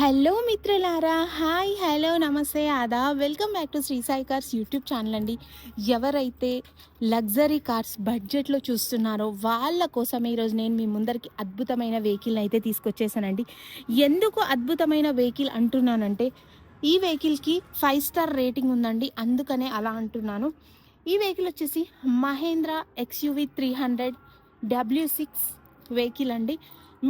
Hello మిత్రులారా, hi, hello, నమస్తే, welcome back to Sri Sai Cars YouTube channel అండి. ఎవరైతే లగ్జరీ కార్స్ బడ్జెట్లో చూస్తున్నారో వాళ్ళ కోసం ఈరోజు నేను మీ ముందరికి అద్భుతమైన వెహికల్ని అయితే తీసుకొచ్చేసానండి. ఎందుకు అద్భుతమైన వెహికల్ అంటున్నానంటే ఈ వెహికల్కి 5 స్టార్ రేటింగ్ ఉందండి, అందుకనే అలా అంటున్నాను. ఈ వెహికల్ వచ్చేసి మహేంద్ర ఎక్స్యూవి 300 W6 వెహికల్ అండి.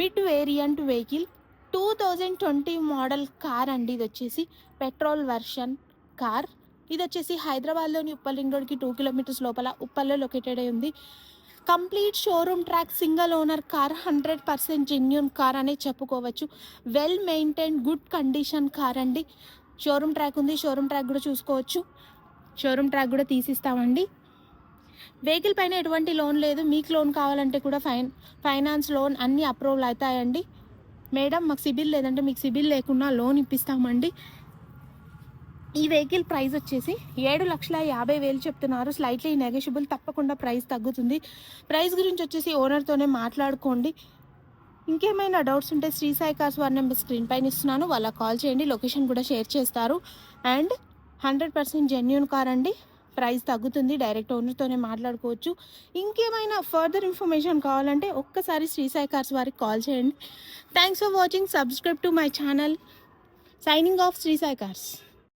Mid variant vehicle, 2020 model car అండి. ఇది వచ్చేసి పెట్రోల్ వర్షన్ కార్. ఇది వచ్చేసి హైదరాబాద్లోని ఉప్పల్ రింగ్ రోడ్కి 2 కిలోమీటర్స్ లోపల ఉప్పల్లో లొకేటెడ్ అయి ఉంది. Complete showroom track, single owner car, 100% genuine car అనే చెప్పుకోవచ్చు. Well maintain, good condition car అండి. షోరూమ్ ట్రాక్ ఉంది, షోరూమ్ ట్రాక్ కూడా చూసుకోవచ్చు. షోరూమ్ ట్రాక్ కూడా తీసిస్తామండి. వెహికల్ పైన ఎటువంటి లోన్ లేదు. మీకు లోన్ కావాలంటే కూడా ఫైనాన్స్ లోన్ అన్నీ అప్రూవల్ అవుతాయండి. మేడం మాకు సిబిల్ లేదంటే మీకు సిబిల్ లేకుండా లోన్ ఇప్పిస్తామండి. ఈ వెహికల్ ప్రైస్ వచ్చేసి 7,50,000 చెప్తున్నారు. స్లైట్లీ నెగోషియబుల్, తప్పకుండా ప్రైస్ తగ్గుతుంది. ప్రైస్ గురించి వచ్చేసి ఓనర్తోనే మాట్లాడుకోండి. ఇంకేమైనా డౌట్స్ ఉంటే శ్రీ సాయి కార్స్ వారి నెంబర్ స్క్రీన్ పైన ఇస్తున్నాను, వాళ్ళకి కాల్ చేయండి. లొకేషన్ కూడా షేర్ చేస్తారు. అండ్ 100% జెన్యూన్ కార్ అండి. ప్రైస్ తగ్గుతుంది, డైరెక్ట్ ఓనర్తోనే మాట్లాడుకోవచ్చు. ఇంకేమైనా ఫర్దర్ ఇన్ఫర్మేషన్ కావాలంటే ఒక్కసారి శ్రీ సాయి కార్స్ వారికి కాల్ చేయండి. Thanks for watching. Subscribe to my channel. Signing off, Sri Sai cars.